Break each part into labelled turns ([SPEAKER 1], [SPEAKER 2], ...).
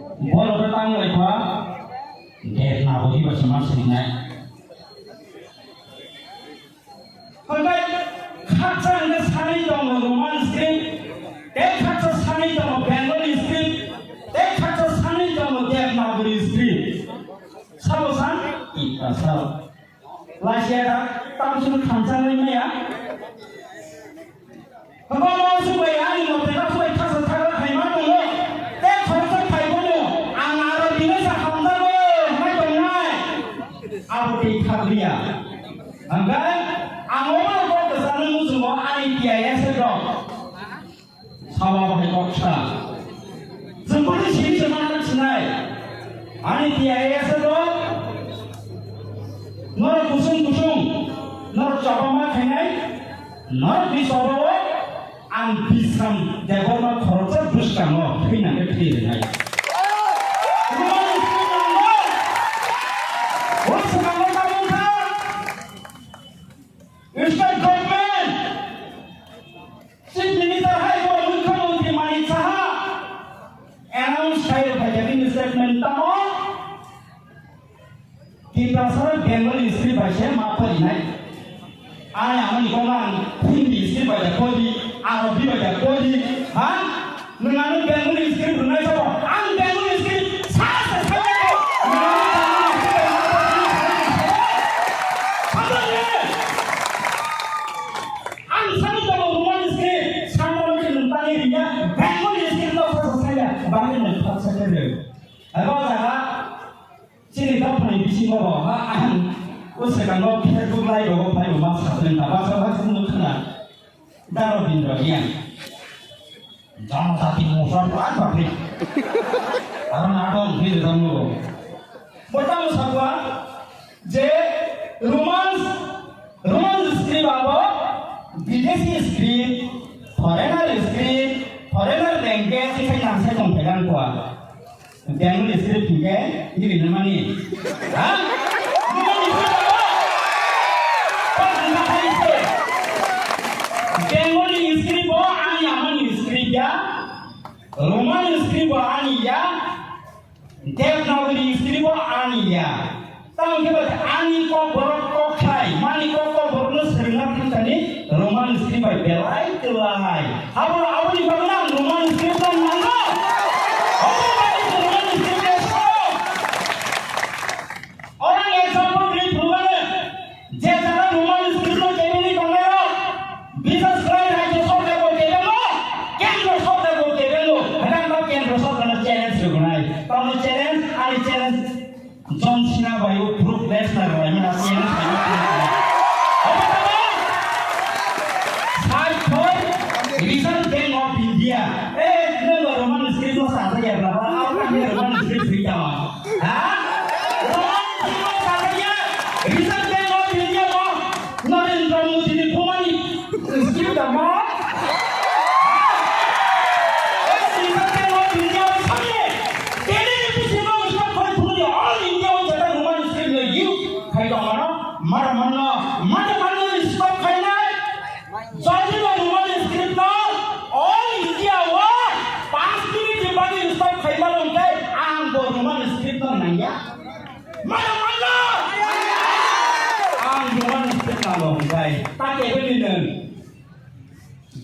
[SPEAKER 1] Bolo datang lagi gua, get nabi bersama sini. Kalau kaca anda sani dong roman script, kaca sani dong Bengali script, kaca sani dong get nabi script. Sabosan, kita sab. Lasiada, tahu sudah kaca ni ya? Kalau mau supaya ini mau terus supaya kaca terus hemat dulu. Aku tidak dia, angkat, angkat kau kesana musuh kau ani dia sedok, sama pakai koksa, seperti sini semangat senai, ani dia sedok, nor kusung, nor coba makanai, nor disobo, ambisam, jago mak khorja buskamo, ini nak kiri. Kita sekarang Bengali istri bahasa apa ini? Ayah ini orang Hindi istri bahasa Kodi, Arabi bahasa Kodi, hah? Mengenai Bengali istri benar sahaja. Ang Bengali istri sah sahaja. Apa ni? Ang sana kalau rumah istri sama macam tentang dia Bengali istri tu sah sahaja. Bagaimana nak sah sahaja? Apa sahaja? Sini tak pernah bisi bawa, usahakan bawa Facebook live bawa pada rumah sahaja. Bahasa bahasa mungkin darah bintangnya. Jangan tapi musuh apa ni? Karena ada ni dalam pertama sahaja, je romance istri bawa, Videsi istri, foreigner language saya nak saya jompelan kuat. Bengali istri tiga, ini mana ni? Hah? Mana ni? Apa istri? Bengali istri bawa ani aman istri ya, Roman istri bawa ani ya, Devanagari istri bawa ani ya. Tahu ke ani kau berok kai, mani kau berok seringat kita ni Roman istri bawa belai kelai. Apa ni bagaimana Roman istri bawa mana?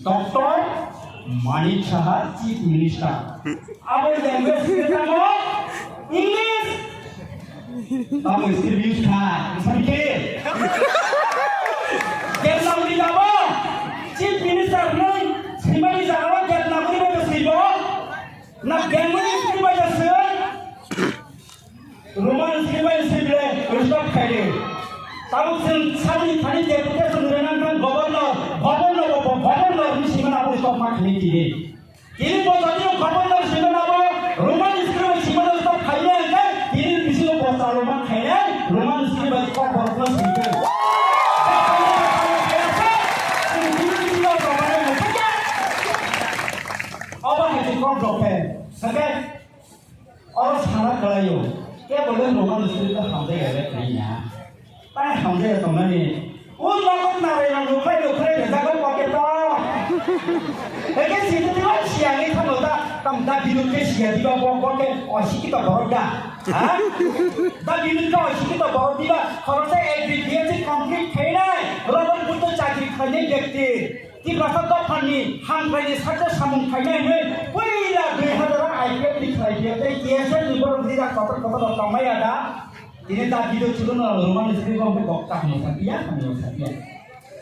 [SPEAKER 1] Doktor Manik Shah, Chief Minister. Our language kita English. Kamu serius kan? Sedikit. Jangan lagi kamu. Chief Minister ni, semua jalan jangan lagi bersibuk. Nak Bengali istri baca sih. Roman istri baca sih le, rusak kaya. Tahu seni deputi sebenarnya governor ni simpan apa stop mak ni kiri. Kiri bosnya governor simpan apa? Roman istri simpan stop kaya kan? Kiri bisi bosnya Roman kaya, Roman istri baca governor simpan. Apa yang kau bloke? Sekarang orang sangat kelayu. Kita boleh Roman istri tu hamzah ada kirinya. Tapi hamzah tu mana ni? Ulang nari yang lupa itu keren, jangan pakai tahu. Lagi sini tu siang ni kan tam da bilut ke sia di ba bo ke osi kita borda ha da bilut ka osi kita borda di ba khoro se aggregate complete thai nai robon buto chakri khane byakti ti prasad da phani han bai sakta samung thai nai ne puila 2000 IPF di khai dia te kiasa ni bor di da kotor kamai ada ini da bilut chulun roman sri ko be dokta mo satia kami satia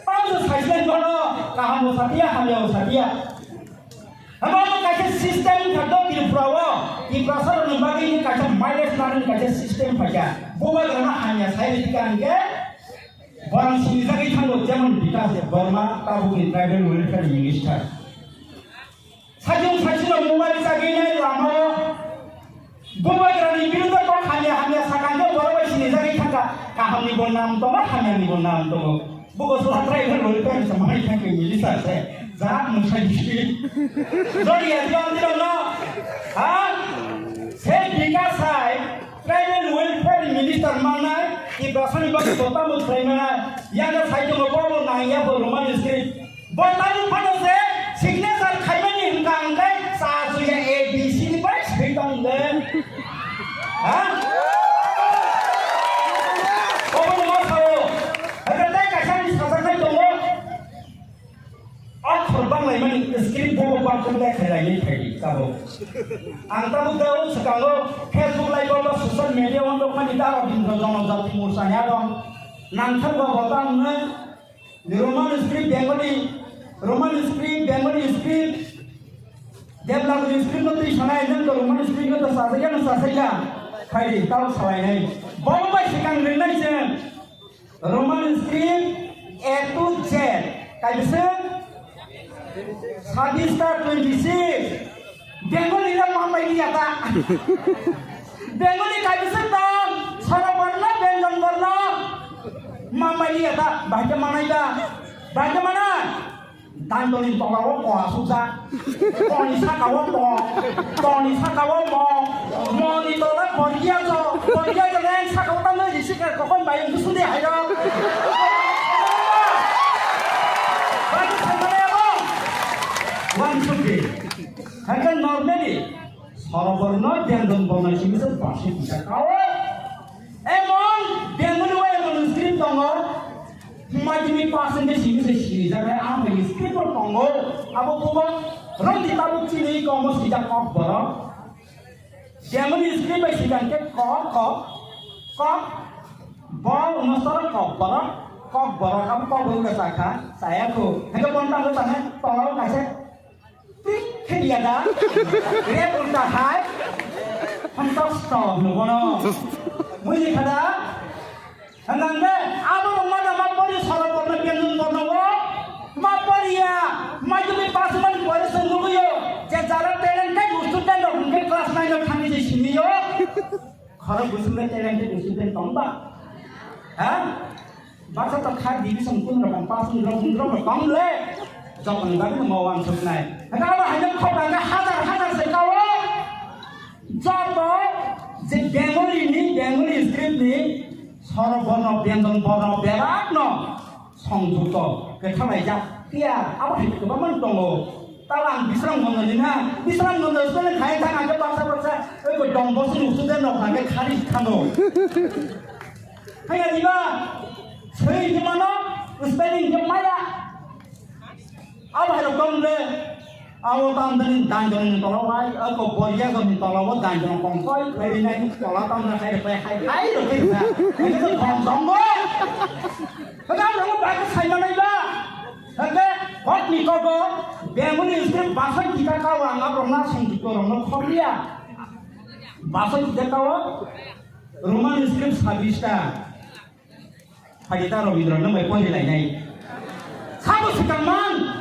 [SPEAKER 1] pamu saisen kono kahamo satia kami satia Hamba kaca sistem kadang di Pulau, di pasar lembaga ini kaca miles lalu kaca sistem saja. Bukan karena hanya saya dikan ke, orang sini lagi tangguh zaman kita Burma tahu kita tribal welfare minister. Sajung mobile lagi ni lama. Bukan karena ini kita kok hanya sekarang orang sini lagi tangga kaham ni bonam tu, hanya ni bonam tu. Bukan soal tribal welfare sama ini tangga minister saya. Zat musaji, jadi yang tidak nak, saya jika saya tribal welfare minister mana, di bahasa ni bagi kota muslim mana, yang saya cuma bawa nanya berumahan istri, bertanya pada saya, signature kaya ni hingga saya sudah ABC ni baik sekarang deh, Kau mau tahu? Agar saya kasih ni sasaran tunggu. Korban lain skrip buku bangku lek lagi pergi kabo. Anta bukan sekarang Facebook lain kalau sosial media untuk menita orang orang Jawa Timur sana dong. Nanti gua kata ni Roman skrip Bengali skrip, dia lagu skrip nanti sana ini tu Roman skrip itu sahaja. Kali tahu selain ini. Bawa sekarang renai je. Roman skrip A to Z. Kayak Sadista 26 Bengali ram mamai dia tak Bengali kaji sedang Sarah warna Bengal warna mamai dia tak baca mana ida baca mana tandolin tolawo ko asusa toni sakawo mo ni tola porgia ke len sakawo tan ni sikar ko kon bayang sude hayo Wansuki, akan normally, soroborno jangan boman sini sepasi bisa kau. Emang jangan lupa skrip tongo, macam pasen di sini sini, jadi apa skrip tongo, apa kuba, nanti tahu sini kamu sejak kau berapa, jangan skrip sejak kau, bau masalah kau berapa kamu kau boleh saya aku, hingga pontang ke sana, tolong kasih. Dia dah, dia pun dah hai, hantar stop, nukono, mungkin ada, anda apa mana mapori salah pernah pianun kono, mapori ya, maju di pasukan boleh sendiri yo, jalan talent kan usutan dong, mungkin kelas 9 kami di sini yo, kalau usutan talent itu usutan tombak, bahasa terkait di sempurna dengan pasukan berkong le. Jangan lagi mau langsung naik. Kalau hanya kau bangga hazar sekawa, jatuh si Bengali skrip ni, sorobono biandon bono berak no, songjuto. Kita macam dia apa itu kamu tunggu. Talang bisrang mengenai sebenarnya kaya tangan ada bangsa, itu dombo sih sudah no, lagi kari kano. Kayak dia, saya gimana? Spelling gimana? Apa yang kamu le? Awak tampilin dandan tolawai, aku boleh kau tolawat dandan kongkoi, hari ini kalau tampil hai loh kita, ini tu kongkong boh. Kenapa kamu pakai saya mana iba? Oke, hot ni kau boh, Bengali skrip bahasa kita kau anggap orang sendiri orang Korea, bahasa kita kau, Roman skrip Sabista, kita Robindranath mai pun dilai. Kamu sekarang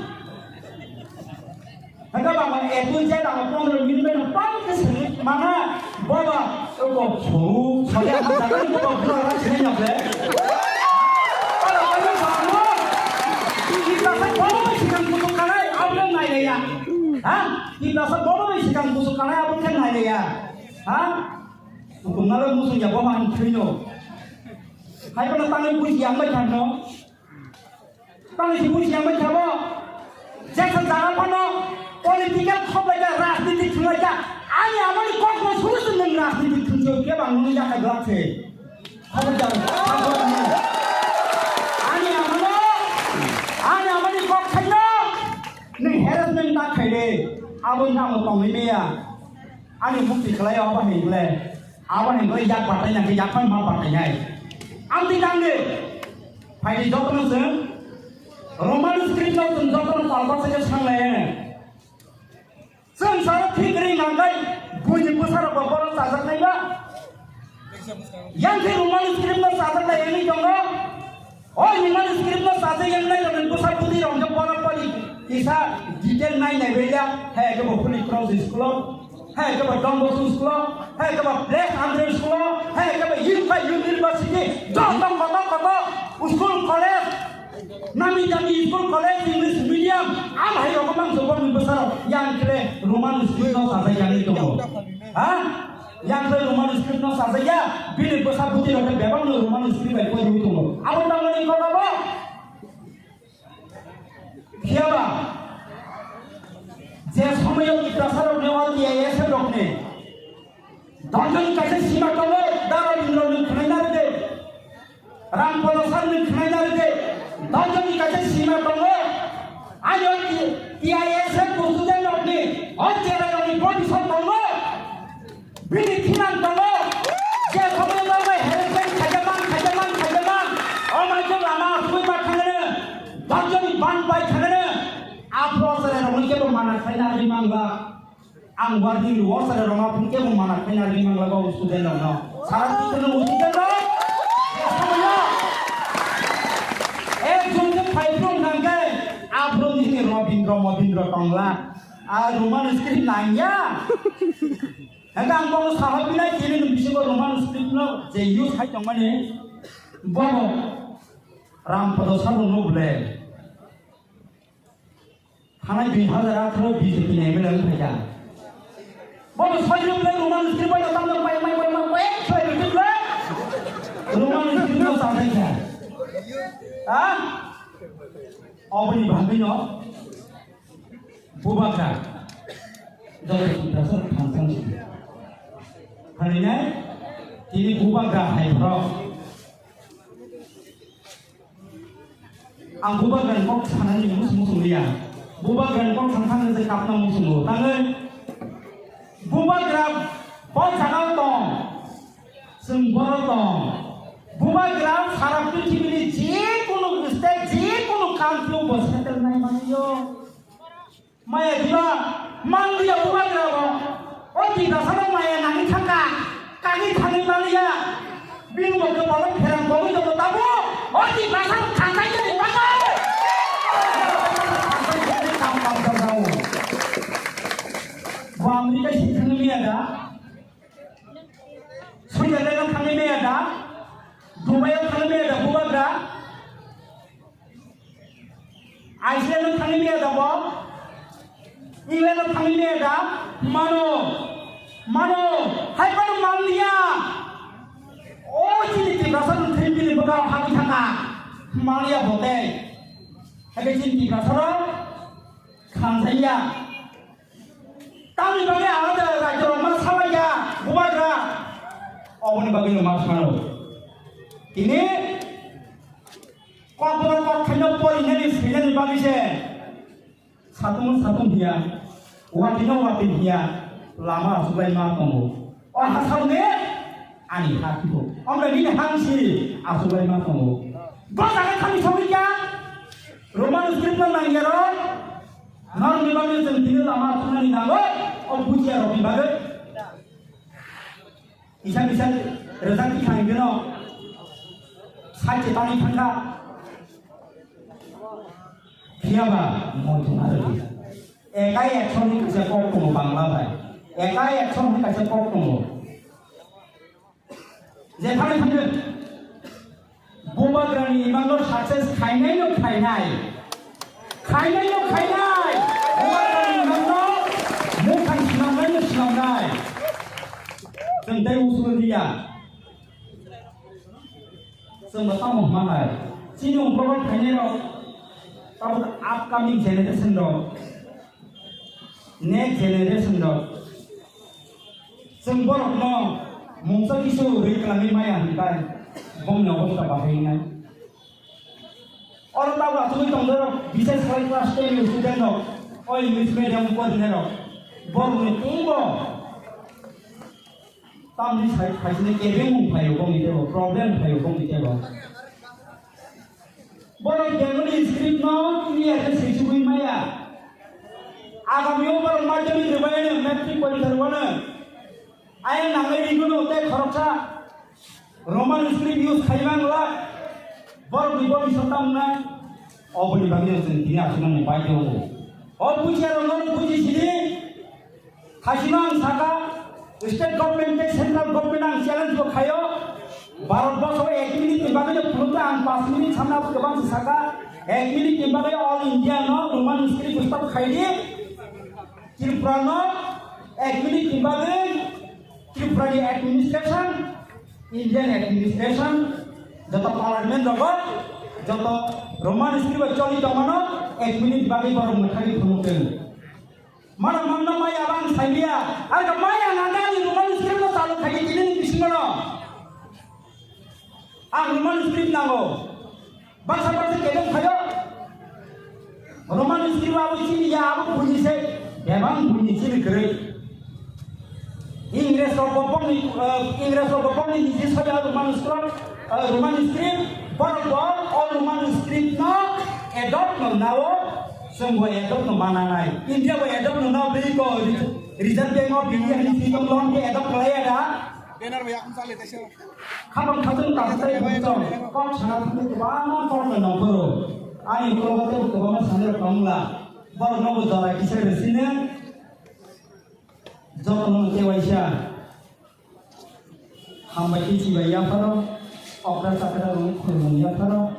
[SPEAKER 1] Hingga bapa itu saya tak mahu minum apa kesini mana bawa itu jauh saya masakan itu bawa sini nyampe. Kalau kamu sama kita bawa isikan kusuk kanai apa yang naik ya? Kita bawa isikan kusuk kanai apa yang naik ya? Untuk nalar musuhnya bawa makan kino. Hai kalau tangan puisi yang macam no, tangan si puisi yang macam apa? Jangan jangan apa no. political khoblaga rajniti khulaga ani amani kokno solution nang rajniti khunjo ke bangni ya kai glatse khoblaga ani amani kok khaino ning harassment ta khaide abon na mo tongni meya ani mukti khlai aba hingle aba hingle yak patai nang yak phai ma patai nai amti dange phai jokno se Roman script no jokno talba se sanglai जों सारा फिक्री नांगै बुझि बोसार बबर साजर नायबा यांखे Roman script न साजर नायनि दङ ओ रोमान स्क्रिप्ट न साजर yang नाय रन बोसार बुदि रंग बरा परि इसा डिटेल नाय नाय बेया हे के बफुनि क्रॉस स्कूल हे के डंगो स्कूल हे के ब्लैक आंध्र स्कूल हे के यूनिवर्सिटी दम कत school college Nami jami school college English medium am hai ro mang so bon besar yang kle Roman script no sa yang itu ha yang kle Roman script no sa ya bini besar putih ro bebang no Roman script bai ko itu mo abon tang ni ko ba siapa je somoyo ki prasaro newal dia ese rokne donjon kaise sima tolo daro indro ni khnaina de ram polosar ni khnaina de donjoni kaise sima tongo ayo TIS kusude nokni ochera nokni position tongo bini thinan tongo je khobre nokni helpen khajaman omai jo lama sui ma khangene donjoni ban bai khangene apro sare nokni ke mana khaina rimangba ang wardi lu sare roma pun ke mana khaina rimangla ba usude no sara kitno usude no Robindro tongla Roman script nanya enggak mau sahabat bila kini bisa Roman script no je use hai tong mane bobo ram padosar no bole hanai 2018 BJP ne mele bhaja bobo sajru bole Roman script bai tam mai sajru bole Roman script no sa dai ha obani bhabi no Bubaka dari dasar kansang ini. Hari ini ini bubaka hai bro. Ang bubaka kok sana ni musuh dia. Bubaka kok sang ni kapna musuh. Tangan bubaka bos sangat tong, semboro tong. Bubaka sarap tu cipili jikunu stage jikunu kantu bos setel nai maniyo. Maya juga mandi ya bukan berapa? Oh tidak sama maya nangis tangga, kaki tangis mandi ya. Bingung kepala perang kau itu tahu? Oh tidak sama tangkanya di mana? Tangkanya di kampung tahu. Wah Amerika sih tangis ada. Sudah ada tangis ada. Dubai tangis ada bukan berapa? Iceland tangis ada apa? England tangini ada mano hai panu mandia oh jadi tibrasan tribil bekal haki thanga malia bote hai jadi tibrasan khansaya tami bagi ada raja mas samaya bubaga oh ini bagi mas mano ini kok kenapa ini sini bagi saya satu dia waktu dia lama sudah makan oh hasil ni ani hati tu orang ini hangsi sudah makan bahkan kami sahaja Roman script nang yaro non dibangun sendiri lama sudah ni nago oh pujian robi bagai bisa rezeki kami bino saya cetani tangga siapa mau cuma ada ekai action ni kasi kok kumu bangla bhai ekai action ni kasi kok kumu যেখানে থাকে বোমাগ্রানি ইমানর সাকসেস খাইনাইও খাইনাই বোমাগ্রানি ইমানর মুখান সিনামনাইও সিনামনাই जों दै उसूल दिया जों बताओ मालाय सिनि उम्प्रबाय थानायाव ताबो आपकामिं जेनेरेशन दं next generation dok semborok no mungsa kisu reklami maya hingkai bom no bom kabahai nai orang tahu lah tuh tong dok bisa sekali kelas 10 student dok oh English medium pun dok bom ni tinggo tam ni saya ni kebeng mungkai bom itu problem kai bom itu Borok Bengali script no ini ada sesuatu maya. Agam yo borok macam ini terbayar metrik poli terwana. Ayam nangai di gunung teh khorcha. Roman script use kaiman lah. Borok di bawah sotam na. Oh beri bagi yang sendiri asal ni baik yo. Oh puji orang puji sini. Khasiman saka state government central government ang challenge ko kayo. Barat bos 1 minit timbang aja peluang 5 minit sama kebang sesaka 1 minit timbang aja all India no Roman script ustad khairi Triprano 1 minit timbang Triprani administration Indian administration joto parliament robot joto Roman script choli domano 1 minit bagi baru mekhari phunukeng mana manna maya bang saibia aga maya nandani Roman script no talu khairi kini bisingolo Roman script nango, bangsa kedeng kayo. Roman script abu sini ya abu bunyi se, demang bunyi sini kere. Inggris robopong ni di saja Roman script, baru Roman script no adopt no nawo, semua adopt no mana nai. India bo adopt no nawo beri ko, Reserve Bank of India ni si loan ke adopt kelaya ada. Benar banyak misalnya tesnya. Kapan kapan tak saya betul. Kau sangat itu mana kau menambah. Ayo kalau kita berkawan sana kamla. Baru nambah darah kisah di sini. Jauh nambah kewaisya. Hamba kisi bayar paro. Opera sakara rumit kurangnya paro.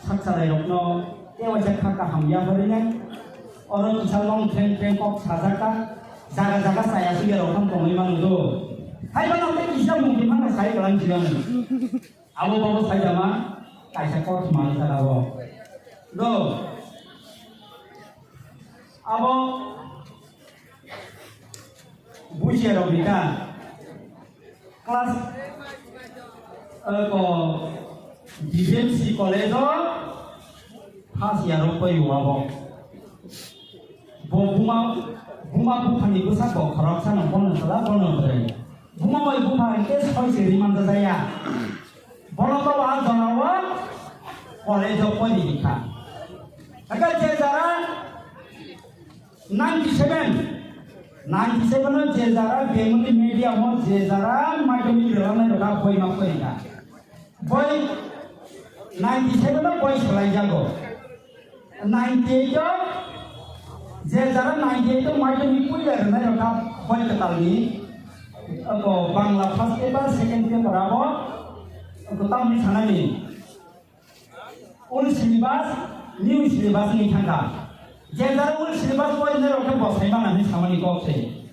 [SPEAKER 1] Saksarai rokno. Kewaisya kakak hamba parinya. Orang kisah long train kok sajakan. Jaga-jaga saya sih rokam pengiman itu. Hai bang, apa kisah mungkin mana saya kelang jiran. Abu bawa saya mah, kaisa kau cuma kita tahu. Do, abu buci Robika, kelas ko DMC college pas ya Robika yu abu. Buma bukan itu sako kerap sana pun salah pun berani. Bunga boy bunga itu sekali seri mana saya. Bola bawa janawa, kolej apa di kita. Agar jezara 97 no jezara Bengali media mo jezara madami rana rana boy ma boy ka. Boy 97 no boy selai jago. 98 jezara 98 madami pun rana rana boy ketali. Aku Bangla first paper, second paper apa? Aku tahu ni sana ni. Old syllabus, new syllabus ni tangga. Jika old syllabus boleh ni orang bos saya mana ni sama ni kau sih.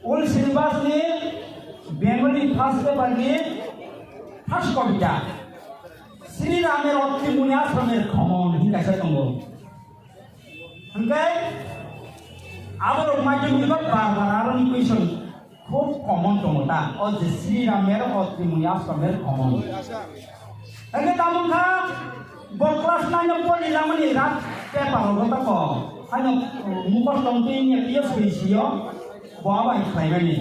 [SPEAKER 1] Old syllabus ni Bengali first paper ni first kobita. Sri Ramer Otri Munia Ramer common hingga saya tunggu. Hinggai, awal macam ni baru question. খুব কমন টমোটা ও যে শ্রীরামের ও ত্রিমুনিয়াশ্রমের কমন একে তামুন খা ব ক্লাস 9 পড়িলাম মানে রাত পেপার কথা ক আইন মুখস্থ তন্ত্রী নিয়ে পিএস হইছিও বাবা খাইবানি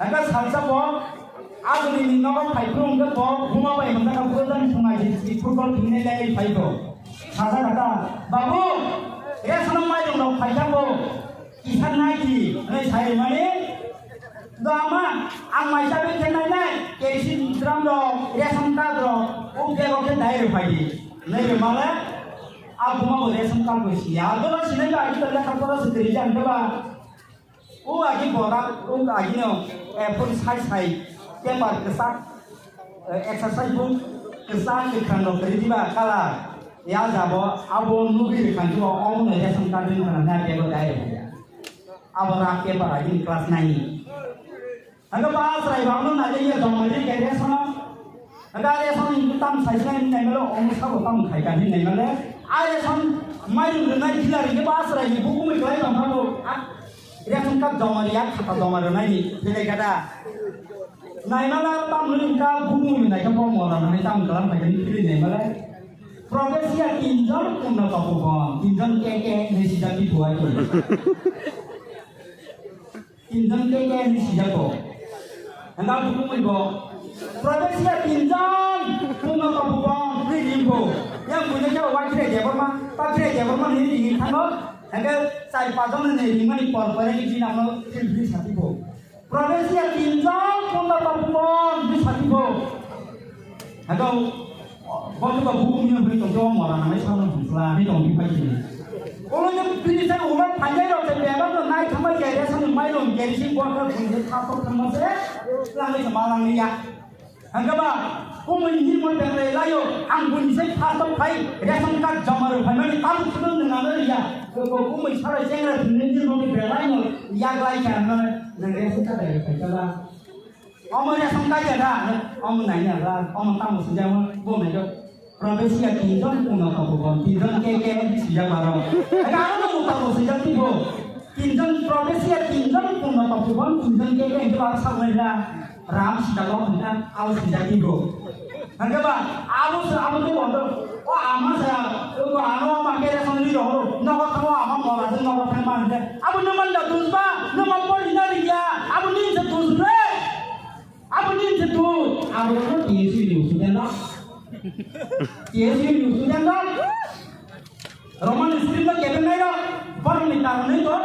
[SPEAKER 1] একে সালসা ব আগুনি নিনগ ফাইফ্রুম কে ব ঘুমা বাই মন্দা কা প্রধান সমাজ দি ফুটবল কিনে লাই ফাইফো সাজা কাটা বাবু এ সনম মাই দং ফাইজাবো কিসান নাই কি এই সাই মানে Dama, ang may sabi kenai nai, kesin drum do, resam ka do, uke uke dai pagi. Nai mala, abu mau resam ka kusi. Abu lah sini ka kita lihat kapal sendiri jangan coba. Agi borak, agi no, pun sai, kepar kesak, exercise pun kesak ikan do terima kalah. Ya jabo, abu nubi ikan tu, abu nai resam ka do mana nai kebo dai. Abu rakyat lagi kelas 9. Agak bahas rai bangun aja ya dong mari kayak sana. Agak ada sana itu tam saya ini nih melo, orang sahabat tam kaitan ini nih melo. आये सन माइल रनाय खिलारि के बासराय नि बुकुमै गलाय दंफांखौ ration card जमारिया खाता जमारनायनि फैनाय गादा नायमाला तामलुनका बुकुमै नायखौ फर्मलानानै ताम खालामनायनि फैनाय मालाय प्रवेशिया tinjol kuna kapubong tinjol keke ni sijak itu aja tinjol keke ni sijak ko hendak bukuमै bo प्रवेशिया tinjol kuna kapubong ni limbo yang punya jauh wakil dia berma pakil dia berma ni ingin tanggal hendak saya padam ni lima ni porpare ni nama ni satu bo प्रवेशिया tinjol kuna kapubong ni satu bo hendak waktu bukunya beri contoh orang namanya sama Muslim ni dong di pagi ni. Kalau yang beri saya orang panjang orang terbiasa tu naik kamar jadi sama main orang jadi si buat kerja punya kapal kamar saya langai sama orang ni ya. Angkat bah, kamu ini mau berlai layo, anggun saya kapal kai, dia sangka jamar, hamil ni tahu sebelum dengan dia ya. Kamu isyarat jangan ni mau berlai no, ya lagi kan, nanti saya tak ada kerja. Omongnya sangka je dah, omong nanya dah, omong tamu sejauh boleh jo. Profesi yang tinjau punya kapubon, tinjau keke sejauh barang. Kalau kamu tahu sejauh tibo, tinjau profesi yang tinjau punya kapubon, tinjau keke itu bahasa mereka ram sejauh punya awal sejauh tibo. Angkat bah, awal tu waktu, oh aman saya, tu anu makai reson ni dulu, nak tahu aman mau rasa nak tahu mana. Abu nama dah tulis bah, nama pun ini dia, abu ni setulis le. Apa ni itu? Apa tu TSU news sudah tak? TSU news sudah tak? Roman script tu kena ni lah. Baru ni tahu ni tu.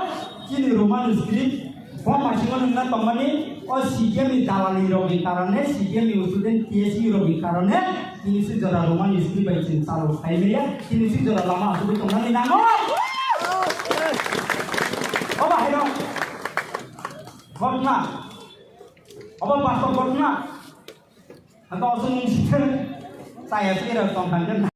[SPEAKER 1] Jadi Roman script, bawa macam mana nak company, और CGM ni dalam ni rogi karena CGM news sudah TSU rogi karena ini sih jara Roman script baca salu. Ini ya, ini sih jara lama tu betul ni nama. Apa hello? Apa? Apa pasal korna? Atau semua saya kira tentang